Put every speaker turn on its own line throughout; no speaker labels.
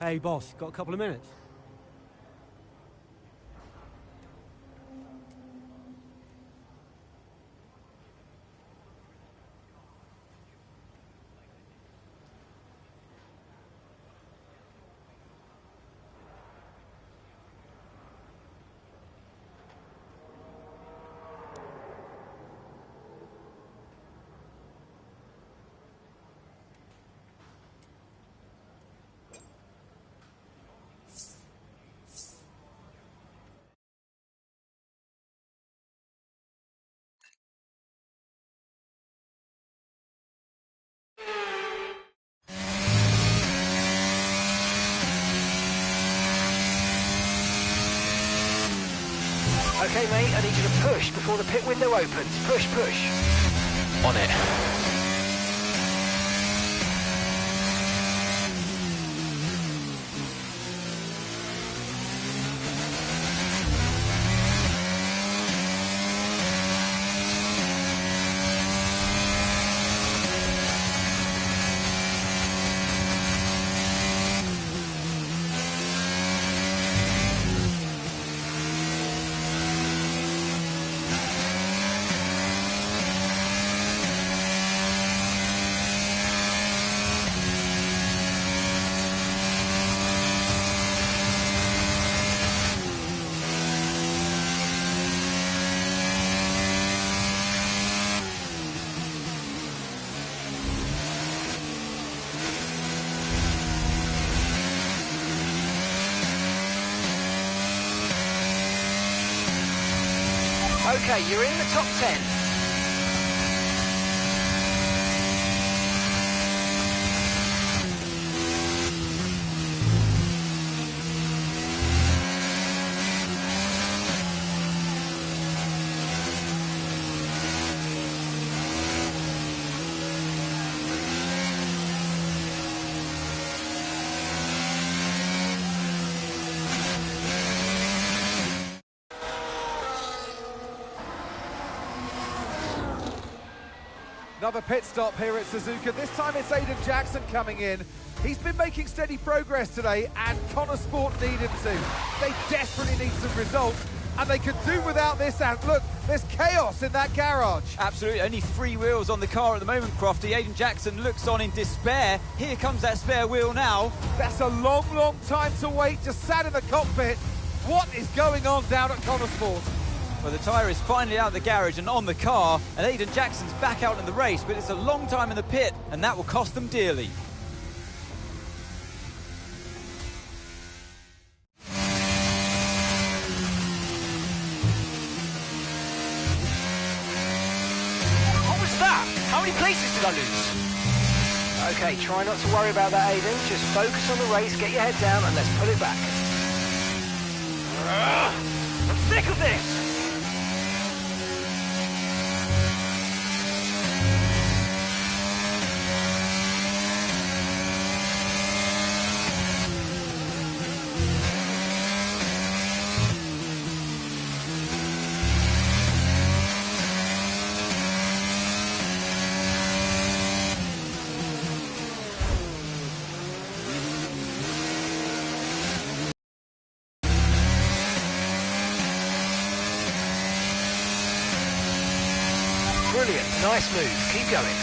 Hey, boss, got a couple of minutes?
Okay, mate, I need you to push before the pit window opens. Push, push.
On it.
Okay, you're in the top 10.
Another pit stop here at Suzuka. This time it's Aiden Jackson coming in. He's been making steady progress today, and Connor Sport need him to. They desperately need some results, and they could do without this. And look, there's chaos in that garage.
Absolutely, only 3 wheels on the car at the moment, Crofty. Aiden Jackson looks on in despair. Here comes that spare wheel now.
That's a long, long time to wait, just sat in the cockpit. What is going on down at Connor Sport?
Well, the tyre is finally out of the garage and on the car, and Aiden Jackson's back out in the race, but it's a long time in the pit, and that will cost them dearly.
What was that? How many places did I lose? Okay, try not to worry about that, Aiden. Just focus on the race, get your head down, and let's put it back. I'm sick of this! Brilliant, nice move, keep going.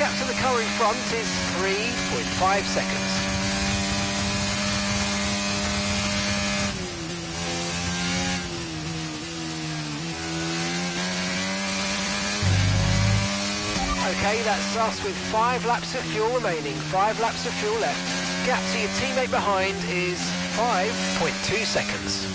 gap to the car in front is 3.5 seconds. Okay, that's us with 5 laps of fuel remaining, 5 laps of fuel left. Gap to your teammate behind is 5.2 seconds.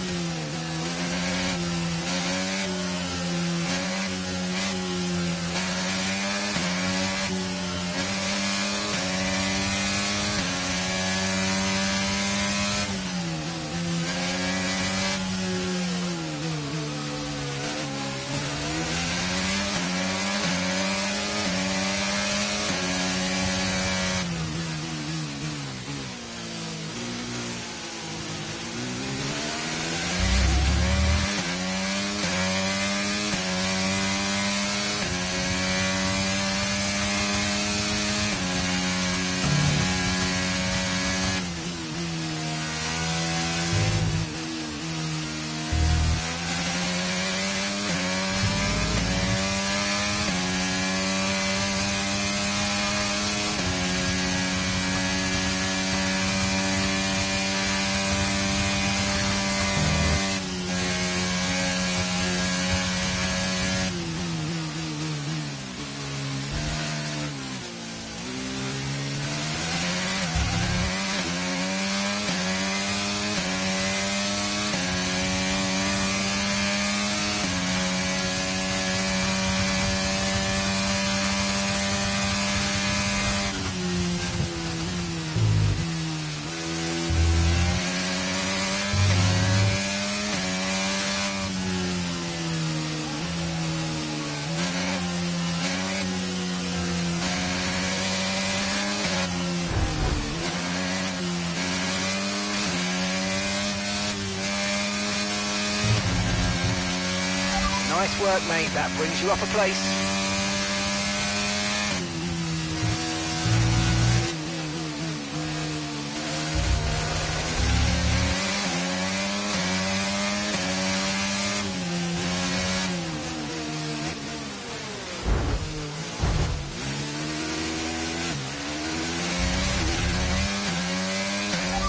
Nice work, mate. That brings you up a place.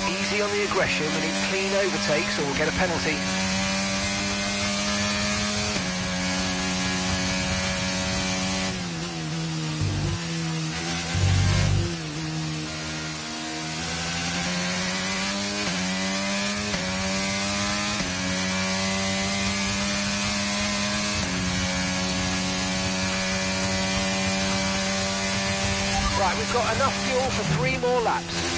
Easy on the aggression. We need clean overtakes or we'll get a penalty. Right, we've got enough fuel for 3 more laps.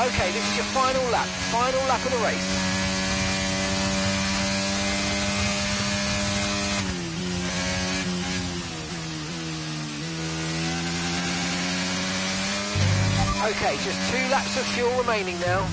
Okay, this is your final lap of the race. Okay, just 2 laps of fuel remaining now.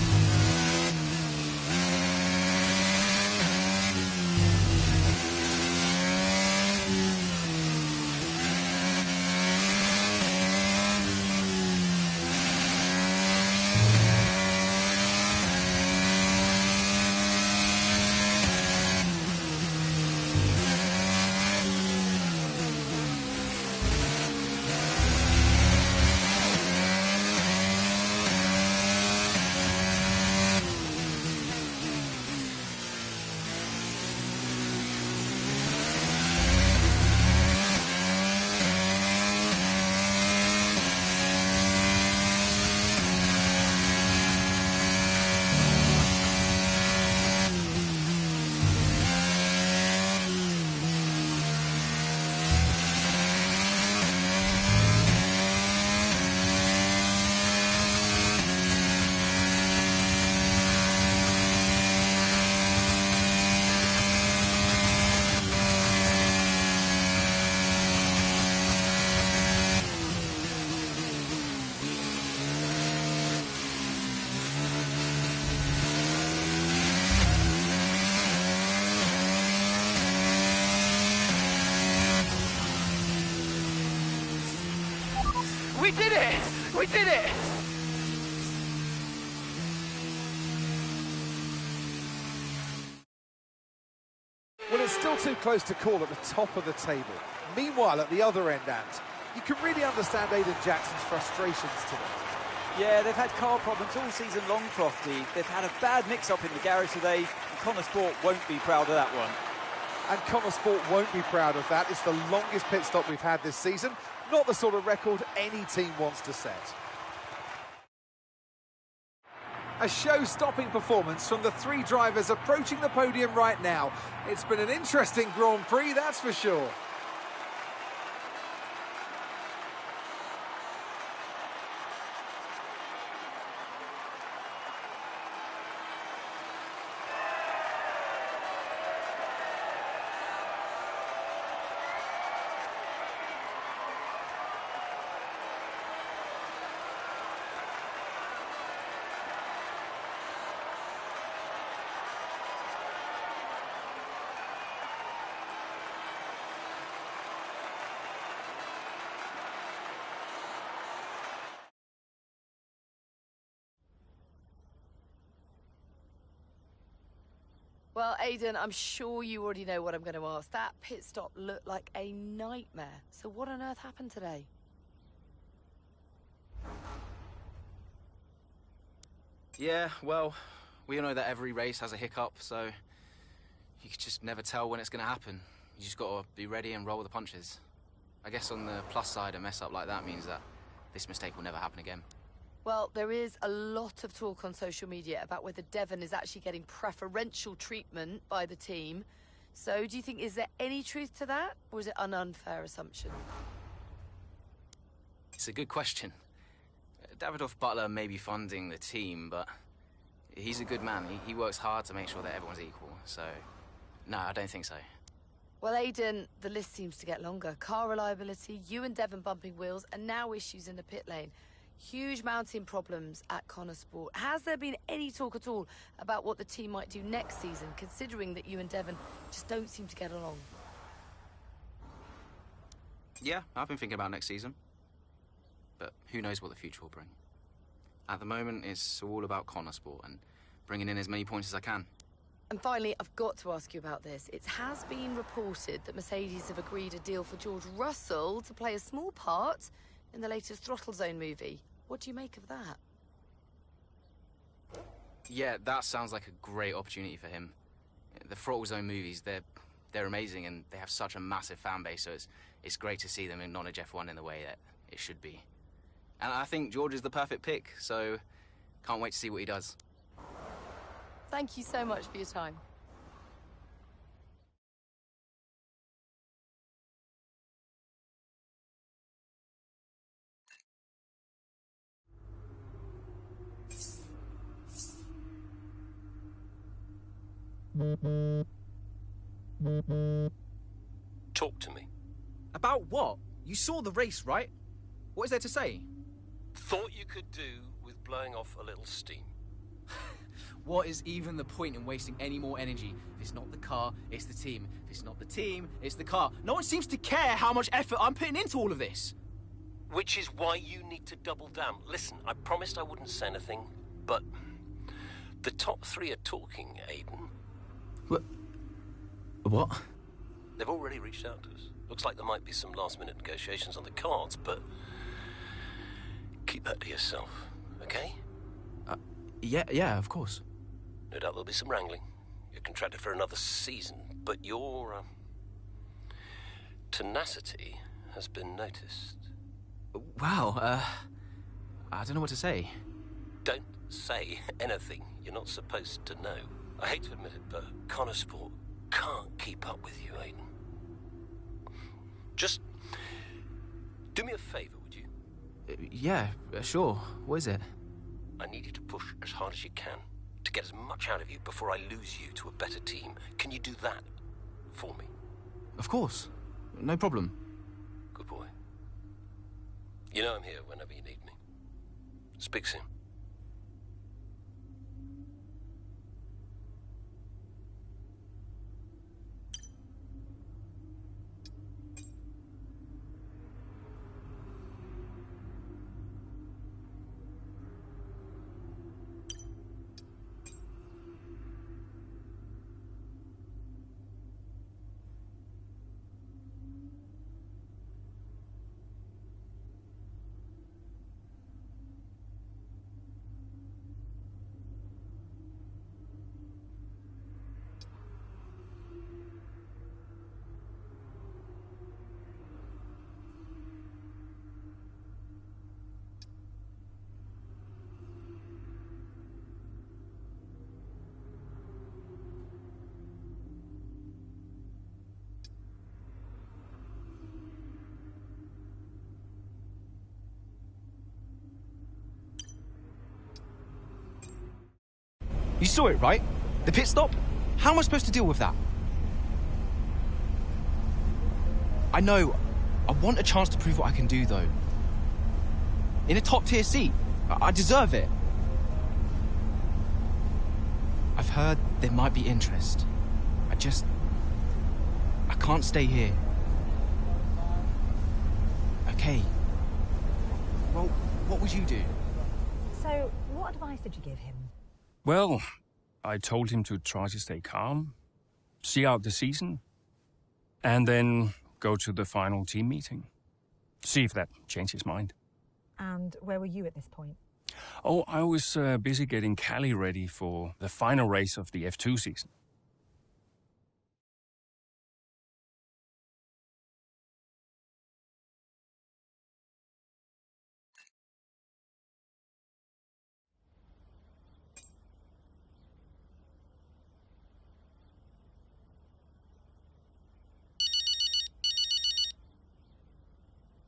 We did it! We did it!
Well, it's still too close to call at the top of the table. Meanwhile, at the other end, Ant, you can really understand Aiden Jackson's frustrations today.
Yeah, they've had car problems all season long, Crofty. They've had a bad mix-up in the garage today, and Connor Sport won't be proud of that one.
And Connor Sport won't be proud of that. It's the longest pit stop we've had this season. Not the sort of record any team wants to set. A show-stopping performance from the 3 drivers approaching the podium right now. It's been an interesting Grand Prix, that's for sure.
Well, Aiden, I'm sure you already know what I'm going to ask. That pit stop looked like a nightmare. So what on earth happened today?
Yeah, well, we all know that every race has a hiccup, so you just never tell when it's going to happen. You just got to be ready and roll with the punches. I guess on the plus side, a mess up like that means that this mistake will never happen again.
Well, there is a lot of talk on social media about whether Devon is actually getting preferential treatment by the team. So do you think, is there any truth to that, or is it an unfair assumption?
It's a good question. Davidoff Butler may be funding the team, but he's a good man. He works hard to make sure that everyone's equal. So, no, I don't think so.
Well, Aiden, the list seems to get longer. Car reliability, you and Devon bumping wheels, and now issues in the pit lane. Huge mounting problems at Connor Sport. Has there been any talk at all about what the team might do next season, considering that you and Devon just don't seem to get along?
Yeah, I've been thinking about next season. But who knows what the future will bring. At the moment, it's all about Connor Sport and bringing in as many points as I can.
And finally, I've got to ask you about this. It has been reported that Mercedes have agreed a deal for George Russell to play a small part in the latest Throttle Zone movie. What do you make of that?
Yeah, that sounds like a great opportunity for him. The Throttle Zone movies, they're amazing and they have such a massive fan base, so it's great to see them acknowledge F1 in the way that it should be. And I think George is the perfect pick, so can't wait to see what he does.
Thank you so much for your time.
Talk to me.
About what? You saw the race, right? What is there to say?
Thought you could do with blowing off a little steam.
What is even the point in wasting any more energy? If it's not the car, it's the team. If it's not the team, it's the car. No one seems to care how much effort I'm putting into all of this.
Which is why you need to double down. Listen, I promised I wouldn't say anything, but the top three are talking, Aiden.
What?
They've already reached out to us. Looks like there might be some last-minute negotiations on the cards, but keep that to yourself, okay?
Yeah, of course.
No doubt there'll be some wrangling. You're contracted for another season, but your tenacity has been noticed.
Wow, I don't know what to say.
Don't say anything you're not supposed to know. I hate to admit it, but Connor Sport can't keep up with you, Aiden. Just do me a favor, would you?
Yeah, sure. What is it?
I need you to push as hard as you can to get as much out of you before I lose you to a better team. Can you do that for me?
Of course. No problem.
Good boy. You know I'm here whenever you need me. Speak soon.
You saw it, right? The pit stop? How am I supposed to deal with that? I know. I want a chance to prove what I can do, though. In a top-tier seat. I deserve it. I've heard there might be interest. I can't stay here. Okay. Well, what would you do?
So, what advice did you give him?
Well, I told him to try to stay calm, see out the season, and then go to the final team meeting. See if that changed his mind.
And where were you at this point?
Oh, I was busy getting Callie ready for the final race of the F2 season.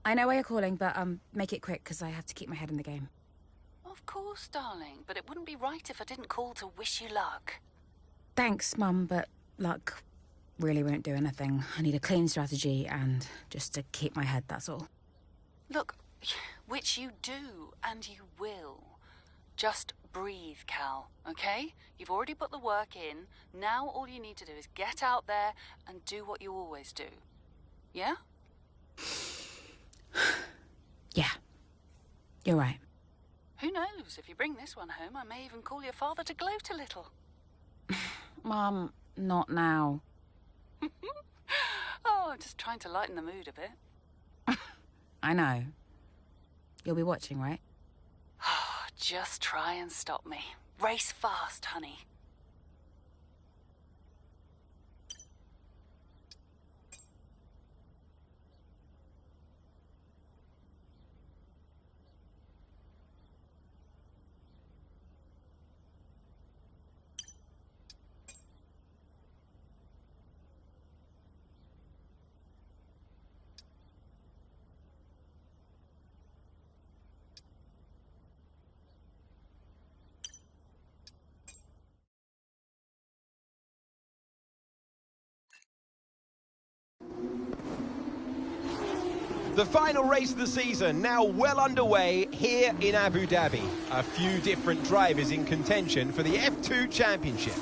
I know why you're calling, but make it quick, because I have to keep my head in the game.
Of course, darling, but it wouldn't be right if I didn't call to wish you luck.
Thanks, Mum, but luck really won't do anything. I need a clean strategy and just to keep my head, that's all.
Look, which you do, and you will. Just breathe, Cal, okay? You've already put the work in. Now all you need to do is get out there and do what you always do. Yeah?
Yeah, you're right.
Who knows? If you bring this one home, I may even call your father to gloat a little.
Mum, not now.
Oh, I'm just trying to lighten the mood a bit.
I know. You'll be watching, right?
Just try and stop me. Race fast, honey.
The final race of the season now well underway here in Abu Dhabi. A few different drivers in contention for the F2 Championship.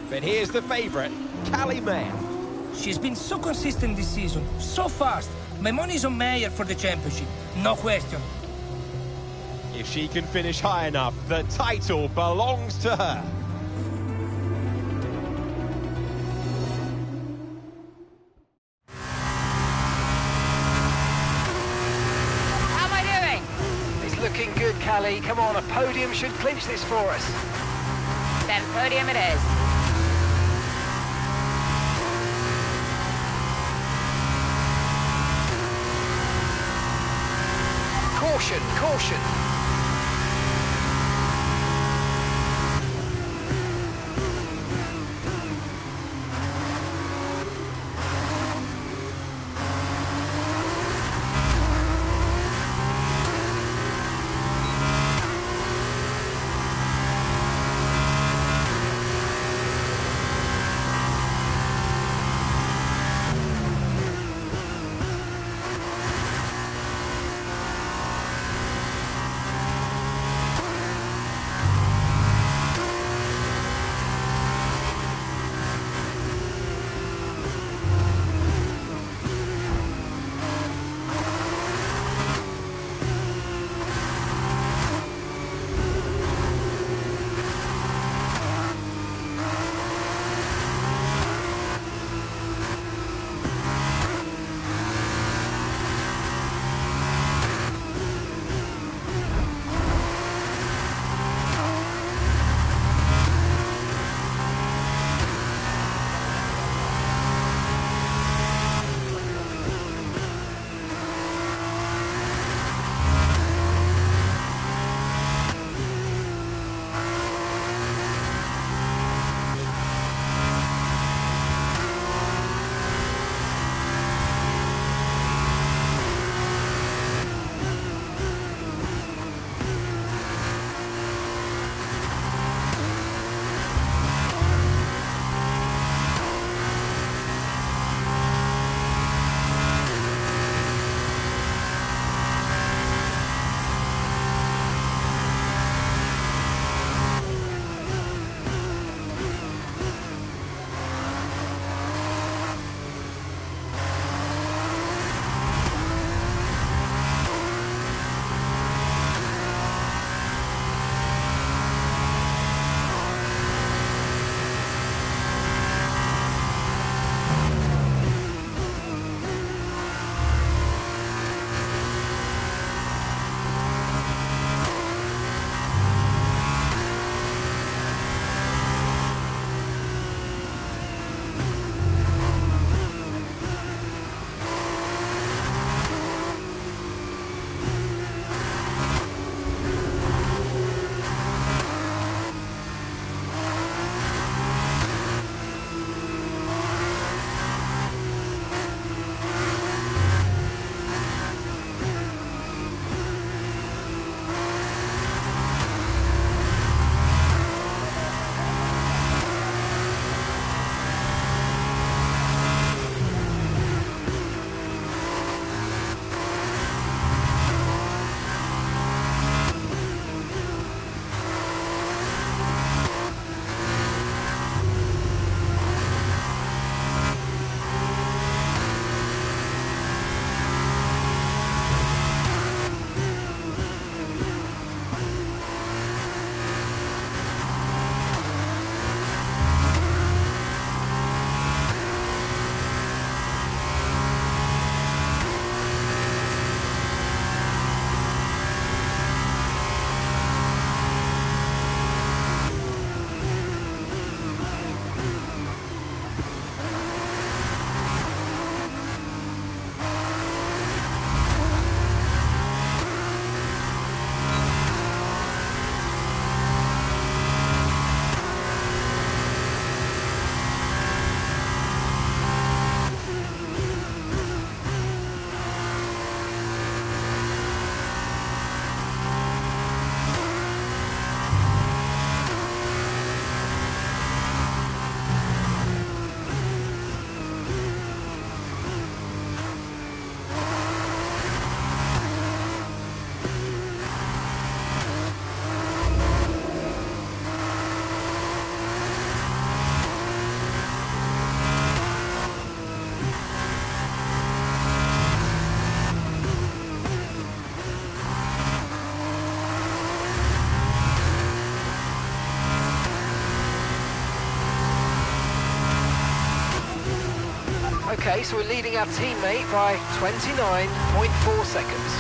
But here's the favourite, Callie Mayer.
She's been so consistent this season, so fast. My money's on Mayer for the championship, no question.
If she can finish high enough, the title belongs to her.
How am I doing?
It's looking good, Callie. Come on, a podium should clinch this for us.
Then podium it is.
Caution, caution. Okay, so we're leading our teammate by 29.4 seconds.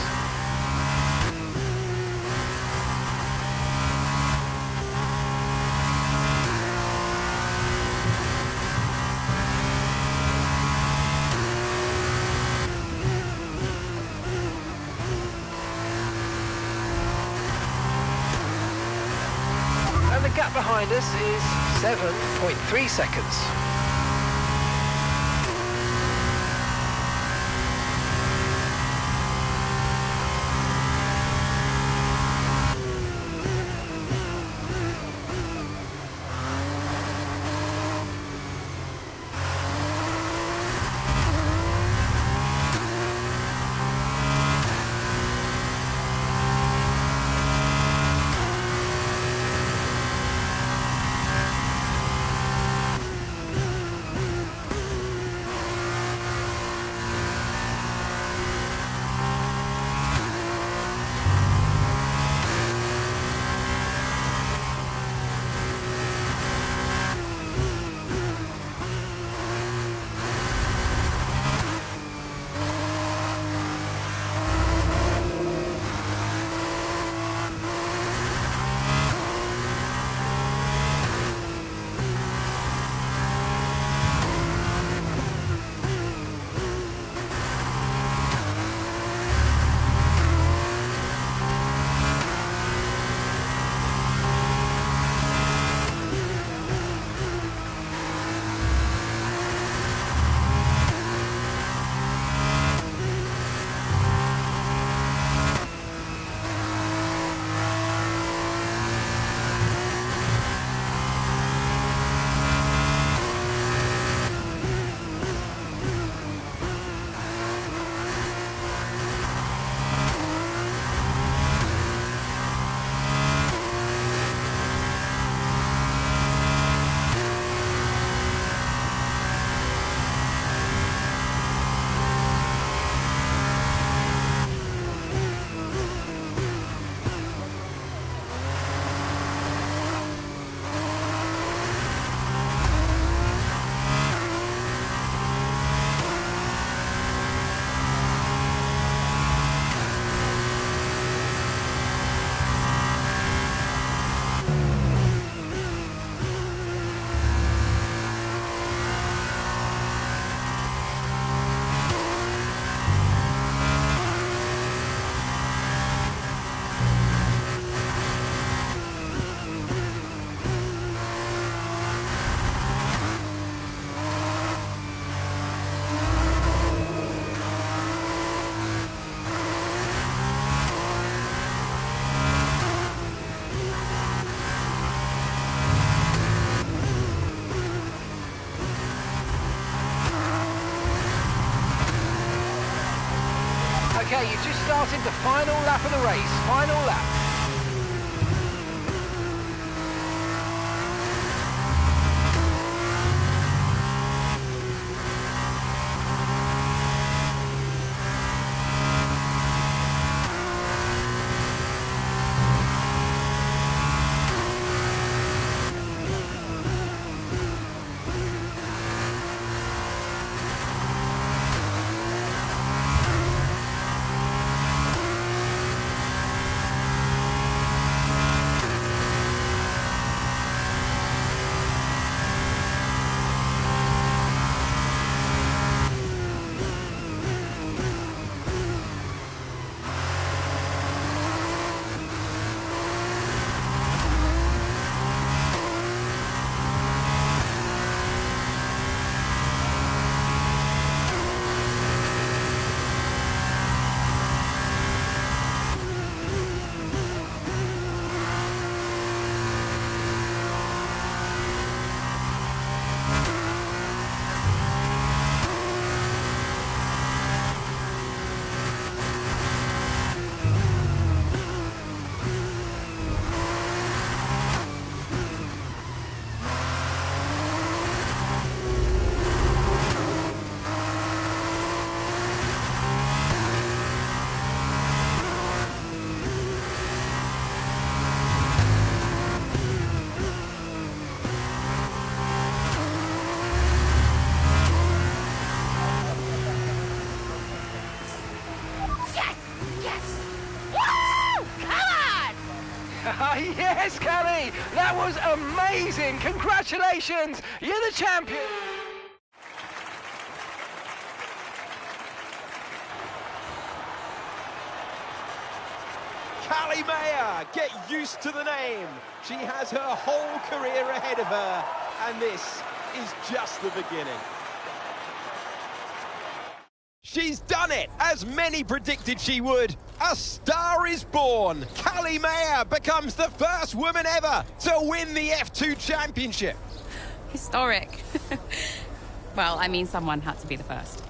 And the gap behind us is 7.3 seconds. Okay, you just started the final lap of the race. Final lap. Yes, Callie! That was amazing! Congratulations! You're the champion!
Callie Mayer, get used to the name. She has her whole career ahead of her, and this is just the beginning. She's done it, as many predicted she would. A star is born. Callie Mayer becomes the first woman ever to win the F2 Championship.
Historic. Well, I mean, someone had to be the first.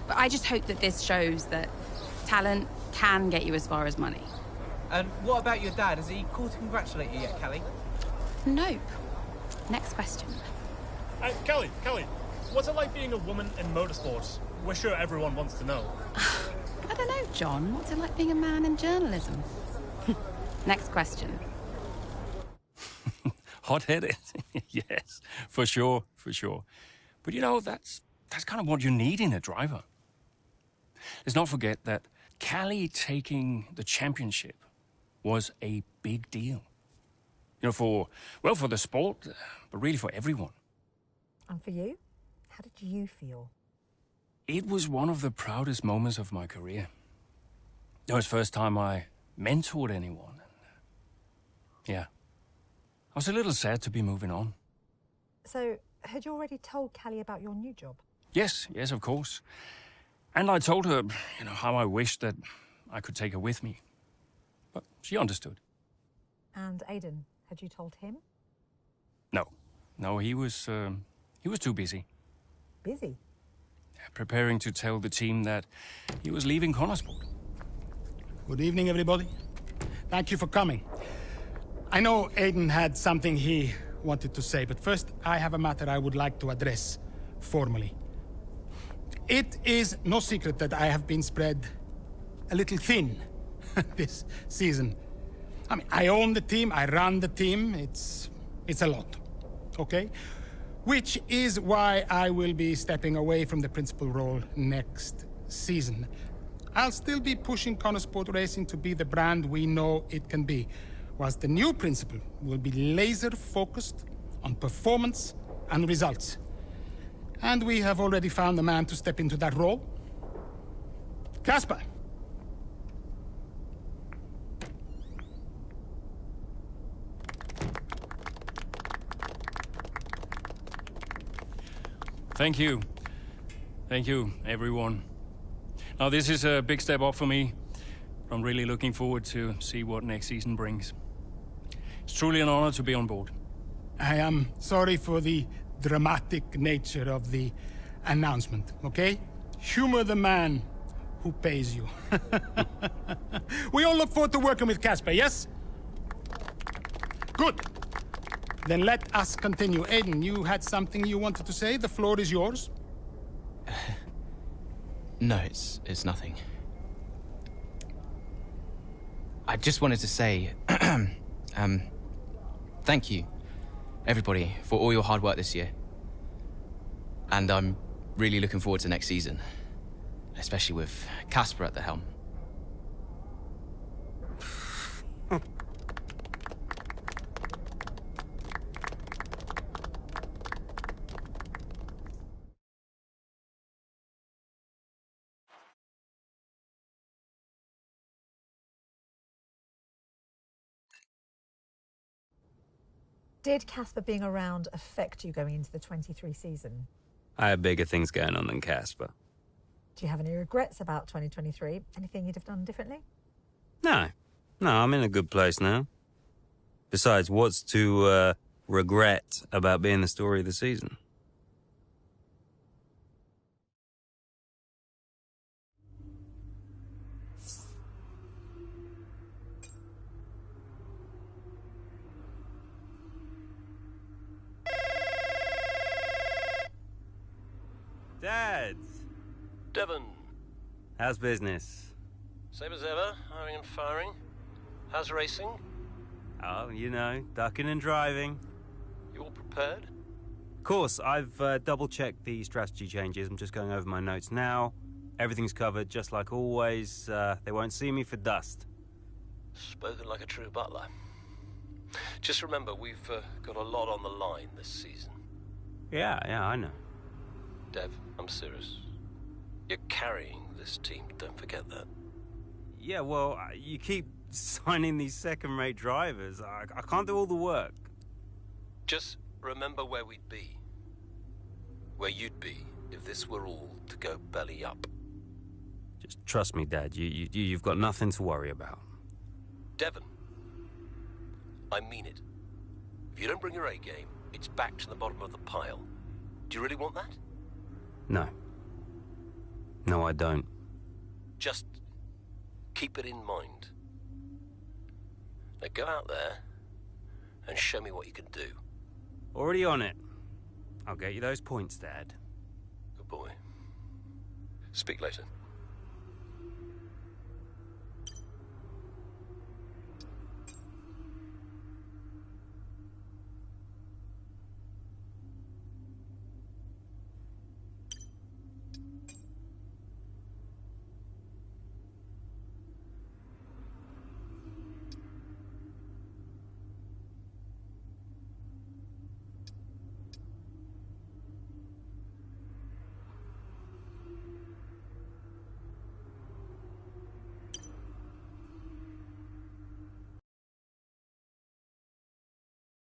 But I just hope that this shows that talent can get you as far as money.
And what about your dad? Has he called to congratulate you yet, Callie?
Nope. Next question.
Callie, what's it like being a woman in motorsports? We're sure everyone wants to know.
I don't know, John. What's it like being a man in journalism? Next question.
Hot-headed? Yes, for sure. But you know, that's kind of what you need in a driver. Let's not forget that Callie taking the championship was a big deal. You know, for the sport, but really for everyone.
And for you? How did you feel?
It was one of the proudest moments of my career. It was the first time I mentored anyone. Yeah. I was a little sad to be moving on.
So, had you already told Callie about your new job?
Yes, of course. And I told her, you know, how I wished that I could take her with me. But she understood.
And Aiden, had you told him?
No, he was too busy.
Busy?
Preparing to tell the team that he was leaving Connorsport.
Good evening, everybody. Thank you for coming. I know Aiden had something he wanted to say, but first I have a matter I would like to address formally. It is no secret that I have been spread a little thin this season. I mean, I own the team, I run the team, it's a lot, okay? Which is why I will be stepping away from the principal role next season. I'll still be pushing Connorsport Racing to be the brand we know it can be, whilst the new principal will be laser-focused on performance and results. And we have already found a man to step into that role. Casper.
Thank you. Thank you, everyone. Now, this is a big step up for me. I'm really looking forward to see what next season brings. It's truly an honor to be on board.
I am sorry for the dramatic nature of the announcement, okay? Humor the man who pays you. We all look forward to working with Casper, yes? Good. Then let us continue. Aiden, you had something you wanted to say? The floor is yours.
No, it's nothing. I just wanted to say, thank you, everybody, for all your hard work this year. And I'm really looking forward to next season, especially with Casper at the helm.
Did Casper being around affect you going into the 23 season?
I have bigger things going on than Casper.
Do you have any regrets about 2023? Anything you'd have done differently?
No, I'm in a good place now. Besides, what's to regret about being the story of the season?
Dads!
Devon.
How's business?
Same as ever, hiring and firing. How's racing?
Oh, you know, ducking and driving.
You all prepared?
Of course, I've double-checked the strategy changes. I'm just going over my notes now. Everything's covered, just like always. They won't see me for dust.
Spoken like a true butler. Just remember, we've got a lot on the line this season.
Yeah, I know.
Dev, I'm serious. You're carrying this team, don't forget that.
Yeah, well, you keep signing these second-rate drivers. I can't do all the work.
Just remember where we'd be. Where you'd be if this were all to go belly up.
Just trust me, Dad. You've got nothing to worry about.
Devon, I mean it. If you don't bring your A game, it's back to the bottom of the pile. Do you really want that?
No. No, I don't.
Just keep it in mind. Now go out there and show me what you can do.
Already on it. I'll get you those points, Dad.
Good boy. Speak later.